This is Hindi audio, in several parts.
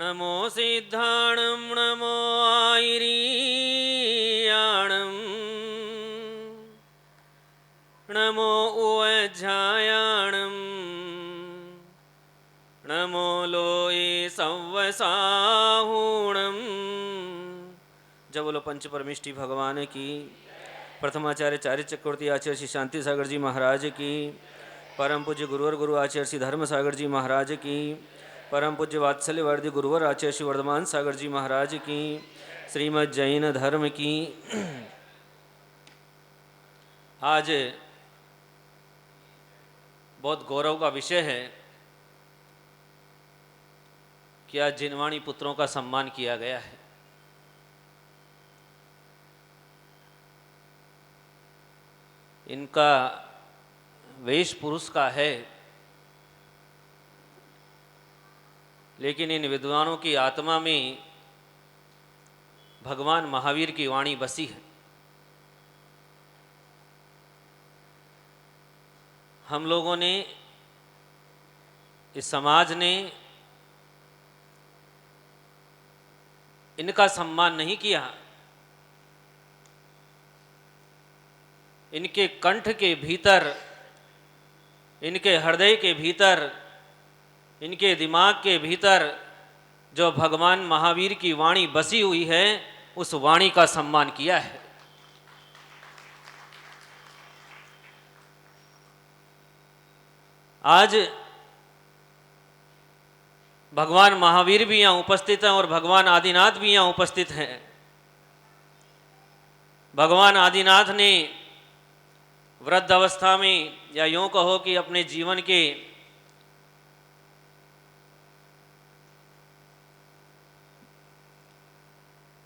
नमो सिद्धाणं नमो आयिरीयाणं नमो उवज्झायाणं नमो लोये संवसाहुणं। जब बोलो पंच परमिष्टि भगवान की। प्रथमाचार्य चार्य चक्रवर्ती आचार्य श्री शांति सागर जी महाराज की। परम पूज्य गुरुवर गुरु आचार्य श्री धर्म सागर जी महाराज की। परम पूज्य वात्सल्य वर्दी गुरुवर आचार्य श्री वर्धमान सागर जी महाराज की। श्रीमद् जैन धर्म की। आज बहुत गौरव का विषय है कि आज जिनवाणी पुत्रों का सम्मान किया गया है। इनका वेश पुरुष का है, लेकिन इन विद्वानों की आत्मा में भगवान महावीर की वाणी बसी है। हम लोगों ने, इस समाज ने इनका सम्मान नहीं किया। इनके कंठ के भीतर, इनके हृदय के भीतर, इनके दिमाग के भीतर जो भगवान महावीर की वाणी बसी हुई है, उस वाणी का सम्मान किया है। आज भगवान महावीर भी यहाँ उपस्थित हैं और भगवान आदिनाथ भी यहाँ उपस्थित हैं। भगवान आदिनाथ ने वृद्ध अवस्था में, या यूँ कहो कि अपने जीवन के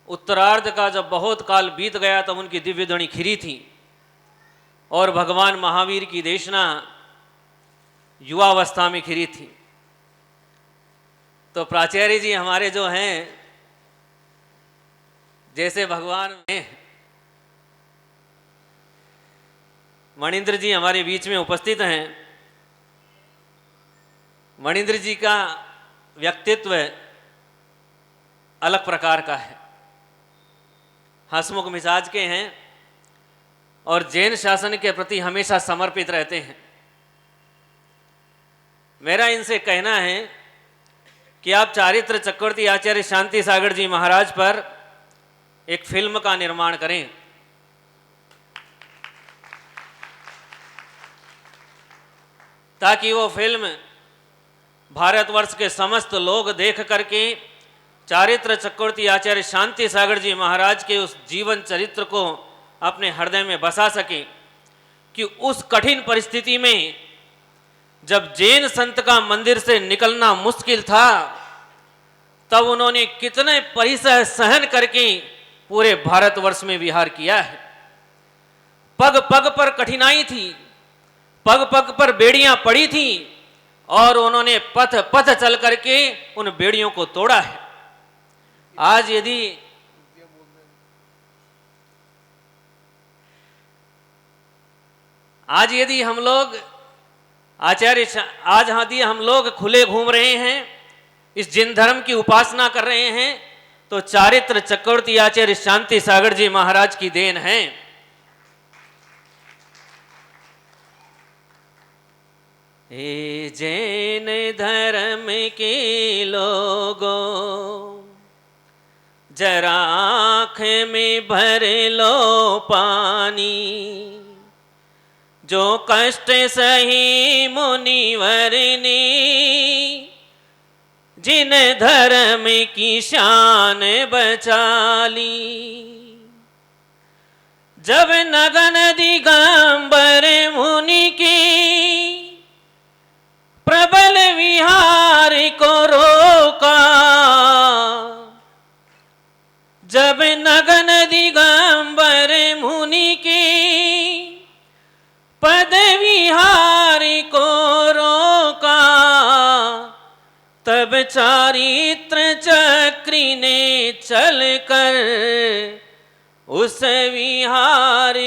उत्तरार्ध का जब बहुत काल बीत गया तब उनकी दिव्य ध्वनि खिरी थी, और भगवान महावीर की देशना युवावस्था में खिरी थी। तो प्राचार्य जी हमारे जो हैं, जैसे भगवान में मणिंद्र जी हमारे बीच में उपस्थित हैं। मणिंद्र जी का व्यक्तित्व अलग प्रकार का है, हंसमुख मिजाज के हैं और जैन शासन के प्रति हमेशा समर्पित रहते हैं। मेरा इनसे कहना है कि आप चारित्र चक्रवर्ती आचार्य शांति सागर जी महाराज पर एक फिल्म का निर्माण करें। ताकि वो फिल्म भारतवर्ष के समस्त लोग देख करके चारित्र चक्रवर्ती आचार्य शांति सागर जी महाराज के उस जीवन चरित्र को अपने हृदय में बसा सके कि उस कठिन परिस्थिति में जब जैन संत का मंदिर से निकलना मुश्किल था, तब उन्होंने कितने परिसह सहन करके पूरे भारतवर्ष में विहार किया है। पग पग पर कठिनाई थी, पग पग पर बेड़ियां पड़ी थी, और उन्होंने पथ पथ चल करके उन बेड़ियों को तोड़ा है। आज यदि हम लोग आज यदि हम लोग खुले घूम रहे हैं, इस जिन धर्म की उपासना कर रहे हैं, तो चारित्र चक्रवर्ती आचार्य शांति सागर जी महाराज की देन है। हे जैन धर्म के लोगों, जरा आँख में भर लो पानी। जो कष्ट सही मुनिवर ने, जिन धर्म की शान बचा ली। जब नगन दिगंबर मुनि की प्रबल विहार को रोका, जब नगन दिगंबर मुनि की पद विहार को रोका, तब चारित्र चक्री ने चलकर उस विहार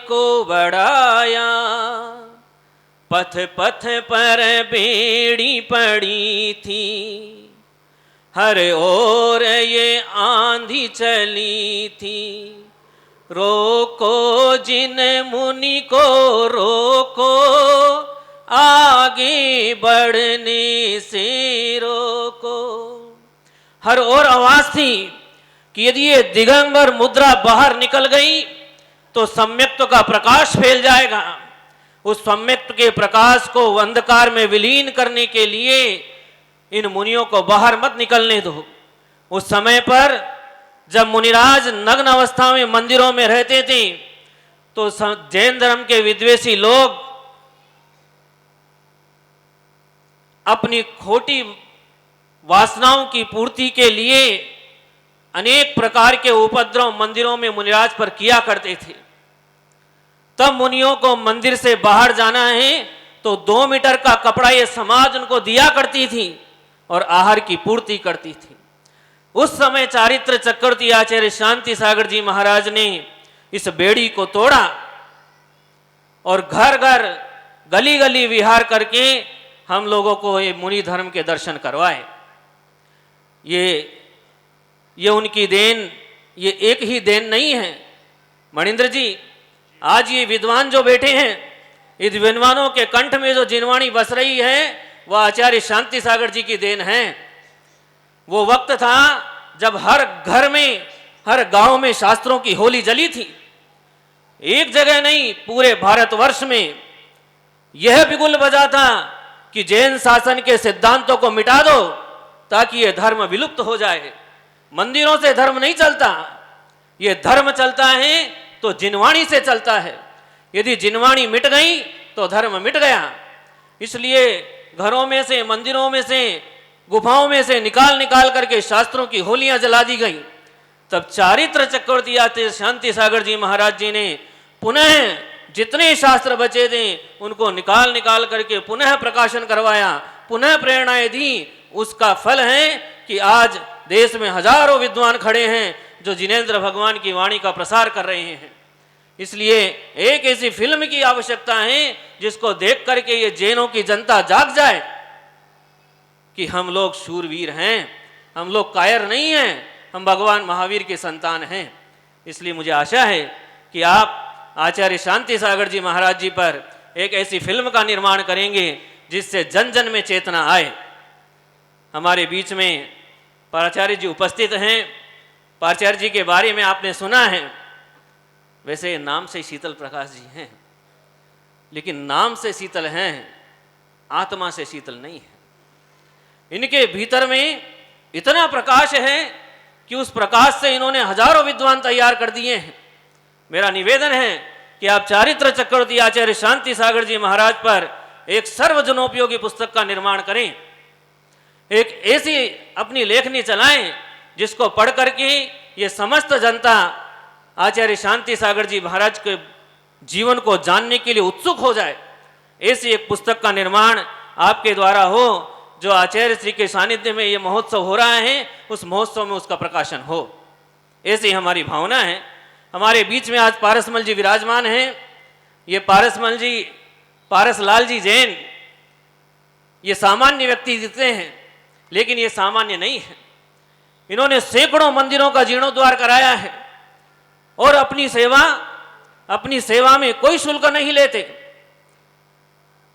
को बढ़ाया। पथ पथ पर बेड़ी पड़ी थी, हर ओर ये आंधी चली थी। रोको जिन मुनि को रोको, आगे बढ़ने से रोको। हर ओर आवाज थी कि यदि ये दिगंबर मुद्रा बाहर निकल गई तो सम्यक्त्व का प्रकाश फैल जाएगा। उस सम्यक्त्व के प्रकाश को अंधकार में विलीन करने के लिए इन मुनियों को बाहर मत निकलने दो। उस समय पर जब मुनिराज नग्न अवस्था में मंदिरों में रहते थे तो जैन धर्म के विद्वेषी लोग अपनी खोटी वासनाओं की पूर्ति के लिए अनेक प्रकार के उपद्रव मंदिरों में मुनिराज पर किया करते थे। तब मुनियों को मंदिर से बाहर जाना है तो 2 मीटर का कपड़ा ये समाज उनको दिया करती थी और आहार की पूर्ति करती थी। उस समय चारित्र चक्रवर्ती आचार्य शांति सागर जी महाराज ने इस बेड़ी को तोड़ा और घर घर गली गली विहार करके हम लोगों को ये मुनि धर्म के दर्शन करवाए। ये उनकी देन, ये एक ही देन नहीं है। मणिंद्र जी, आज ये विद्वान जो बैठे हैं, इस विद्वानों के कंठ में जो जिनवाणी बस रही है वह आचार्य शांति सागर जी की देन है। वो वक्त था जब हर घर में, हर गांव में शास्त्रों की होली जली थी। एक जगह नहीं, पूरे भारतवर्ष में यह बिगुल बजा था कि जैन शासन के सिद्धांतों को मिटा दो ताकि यह धर्म विलुप्त हो जाए। मंदिरों से धर्म नहीं चलता, यह धर्म चलता है तो जिनवाणी से चलता है। यदि जिनवाणी मिट गई तो धर्म मिट गया। इसलिए घरों में से, मंदिरों में से, गुफाओं में से निकाल निकाल करके शास्त्रों की होलियां जला दी गई। तब चारित्र चक्रवर्ती आचार्य शांति सागर जी महाराज जी ने पुनः जितने शास्त्र बचे थे उनको निकाल निकाल करके पुनः प्रकाशन करवाया, पुनः प्रेरणाएं दी। उसका फल है कि आज देश में हजारों विद्वान खड़े हैं जो जिनेंद्र भगवान की वाणी का प्रसार कर रहे हैं। इसलिए एक ऐसी फिल्म की आवश्यकता है जिसको देख करके ये जैनों की जनता जाग जाए कि हम लोग शूरवीर हैं, हम लोग कायर नहीं हैं, हम भगवान महावीर के संतान हैं। इसलिए मुझे आशा है कि आप आचार्य शांति सागर जी महाराज जी पर एक ऐसी फिल्म का निर्माण करेंगे जिससे जन जन में चेतना आए। हमारे बीच में पाराचार्य जी उपस्थित हैं। पाराचार्य जी के बारे में आपने सुना है। वैसे नाम से शीतल प्रकाश जी हैं, लेकिन नाम से शीतल हैं, आत्मा से शीतल नहीं है। इनके भीतर में इतना प्रकाश है कि उस प्रकाश से इन्होंने हजारों विद्वान तैयार कर दिए हैं। मेरा निवेदन है कि आप चारित्र चक्रवर्ती आचार्य शांति सागर जी महाराज पर एक सर्वजनोपयोगी पुस्तक का निर्माण करें। एक ऐसी अपनी लेखनी चलाएं जिसको पढ़ करके ये समस्त जनता आचार्य शांति सागर जी महाराज के जीवन को जानने के लिए उत्सुक हो जाए। ऐसी एक पुस्तक का निर्माण आपके द्वारा हो, जो आचार्य श्री के सानिध्य में ये महोत्सव हो रहा है उस महोत्सव में उसका प्रकाशन हो, ऐसी हमारी भावना है। हमारे बीच में आज पारसमल जी विराजमान हैं। ये पारसमल जी, पारसलाल जी जैन, ये सामान्य व्यक्ति दिखते हैं लेकिन ये सामान्य नहीं है। इन्होंने सैकड़ों मंदिरों का जीर्णोद्धार कराया है और अपनी सेवा में कोई शुल्क नहीं लेते।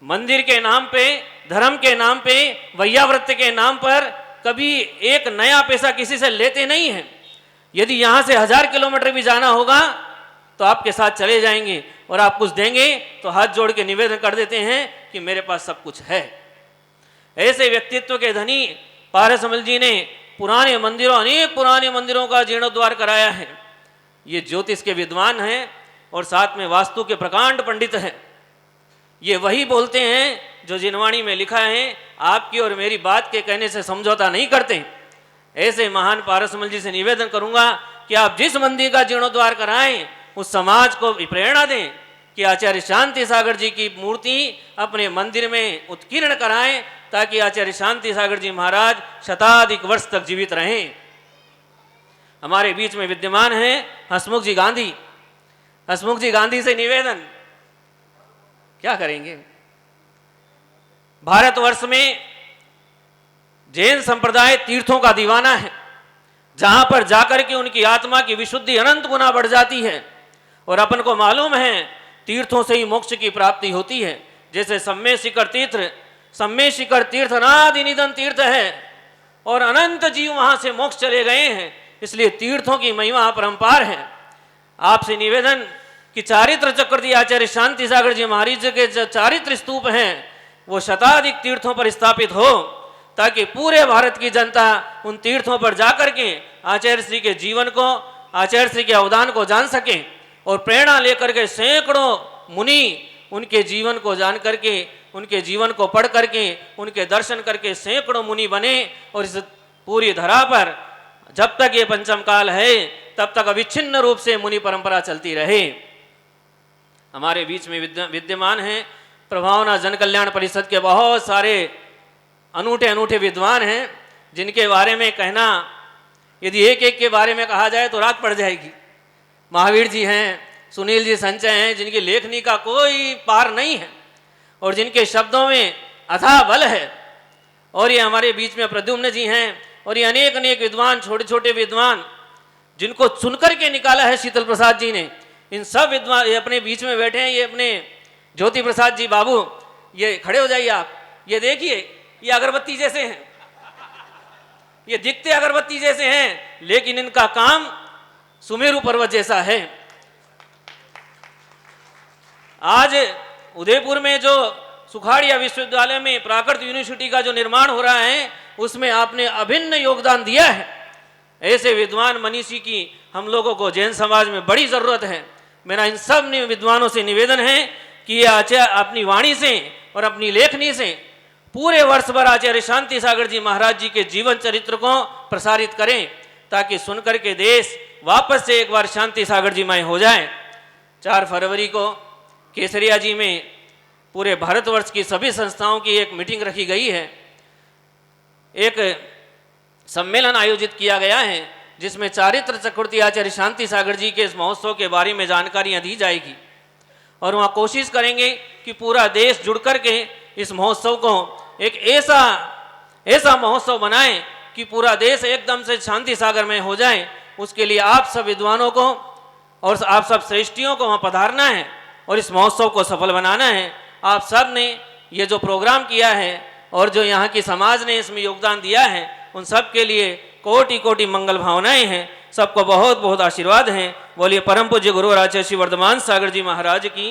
मंदिर के नाम पे, धर्म के नाम पे, वैयावृत्ति के नाम पर कभी एक नया पैसा किसी से लेते नहीं हैं। यदि यहाँ से 1000 किलोमीटर भी जाना होगा तो आपके साथ चले जाएंगे और आप कुछ देंगे तो हाथ जोड़ के निवेदन कर देते हैं कि मेरे पास सब कुछ है। ऐसे व्यक्तित्व के धनी पारसमल जी ने अनेक पुराने मंदिरों का जीर्णोद्धार कराया है। ये ज्योतिष के विद्वान हैं और साथ में वास्तु के प्रकांड पंडित हैं। ये वही बोलते हैं जो जिनवाणी में लिखा है, आपकी और मेरी बात के कहने से समझौता नहीं करते। ऐसे महान पारसमल जी से निवेदन करूंगा कि आप जिस मंदिर का जीर्णोद्धार कराएं उस समाज को प्रेरणा दें कि आचार्य शांति सागर जी की मूर्ति अपने मंदिर में उत्कीर्ण कराएं ताकि आचार्य शांति सागर जी महाराज शताधिक वर्ष तक जीवित रहें। हमारे बीच में विद्यमान हैं हसमुख जी गांधी। हसमुख जी गांधी से निवेदन, क्या करेंगे? भारतवर्ष में जैन संप्रदाय तीर्थों का दीवाना है, जहां पर जाकर के उनकी आत्मा की विशुद्धि अनंत गुना बढ़ जाती है। और अपन को मालूम है तीर्थों से ही मोक्ष की प्राप्ति होती है। जैसे सम्मे शिखर तीर्थ अनादि निधन तीर्थ है और अनंत जीव वहां से मोक्ष चले गए हैं, इसलिए तीर्थों की महिमा अपरंपार है। आपसे निवेदन कि चारित्र चक्रवर्ती आचार्य शांति सागर जी महाराज के जो चारित्र स्तूप हैं वो शताधिक तीर्थों पर स्थापित हो, ताकि पूरे भारत की जनता उन तीर्थों पर जाकर के आचार्य श्री के जीवन को, आचार्य श्री के अवदान को जान सके और प्रेरणा लेकर के सैकड़ों मुनि उनके जीवन को जान करके, उनके जीवन को पढ़ करके, उनके दर्शन करके सैकड़ों मुनि बने। और इस पूरी धरा पर जब तक ये पंचम काल है तब तक अविच्छिन्न रूप से मुनि परंपरा चलती रहे। हमारे बीच में विद्यमान हैं प्रभावना जन कल्याण परिषद के बहुत सारे अनूठे अनूठे विद्वान हैं, जिनके बारे में कहना, यदि एक एक के बारे में कहा जाए तो रात पड़ जाएगी। महावीर जी हैं, सुनील जी संचय हैं, जिनकी लेखनी का कोई पार नहीं है और जिनके शब्दों में अथाह बल है। और ये हमारे बीच में प्रद्युम्न जी हैं और ये अनेक अनेक विद्वान, छोटे छोटे विद्वान, जिनको चुनकर के निकाला है शीतल प्रसाद जी ने। इन सब विद्वान ये अपने बीच में बैठे हैं। ये अपने ज्योति प्रसाद जी बाबू, ये खड़े हो जाइए आप, ये देखिए, ये अगरबत्ती जैसे हैं, ये दिखते अगरबत्ती जैसे हैं, लेकिन इनका काम सुमेरु पर्वत जैसा है। आज उदयपुर में जो सुखाड़िया विश्वविद्यालय में प्राकृत यूनिवर्सिटी का जो निर्माण हो रहा है, उसमें आपने अभिन्न योगदान दिया है। ऐसे विद्वान मनीषी की हम लोगों को जैन समाज में बड़ी जरूरत है। मेरा इन सब विद्वानों से निवेदन है कि ये आचार्य अपनी वाणी से और अपनी लेखनी से पूरे वर्ष भर आचार्य शांति सागर जी महाराज जी के जीवन चरित्र को प्रसारित करें, ताकि सुनकर के देश वापस से एक बार शांति सागर जी मय हो जाए। 4 फरवरी को केसरिया जी में पूरे भारतवर्ष की सभी संस्थाओं की एक मीटिंग रखी गई है, एक सम्मेलन आयोजित किया गया है, जिसमें चारित्र चक्रवर्ती आचार्य शांति सागर जी के इस महोत्सव के बारे में जानकारियां दी जाएगी। और वहाँ कोशिश करेंगे कि पूरा देश जुड़ करके इस महोत्सव को एक ऐसा महोत्सव बनाएं कि पूरा देश एकदम से शांति सागर में हो जाए। उसके लिए आप सब विद्वानों को और आप सब श्रेष्ठियों को वहाँ पधारना है और इस महोत्सव को सफल बनाना है। आप सब ने ये जो प्रोग्राम किया है और जो यहाँ की समाज ने इसमें योगदान दिया है, उन सब के लिए कोटि कोटि मंगल भावनाएं हैं। सबको बहुत बहुत आशीर्वाद हैं। बोलिए परम पूज्य गुरु आचार्य श्री वर्धमान सागर जी महाराज की।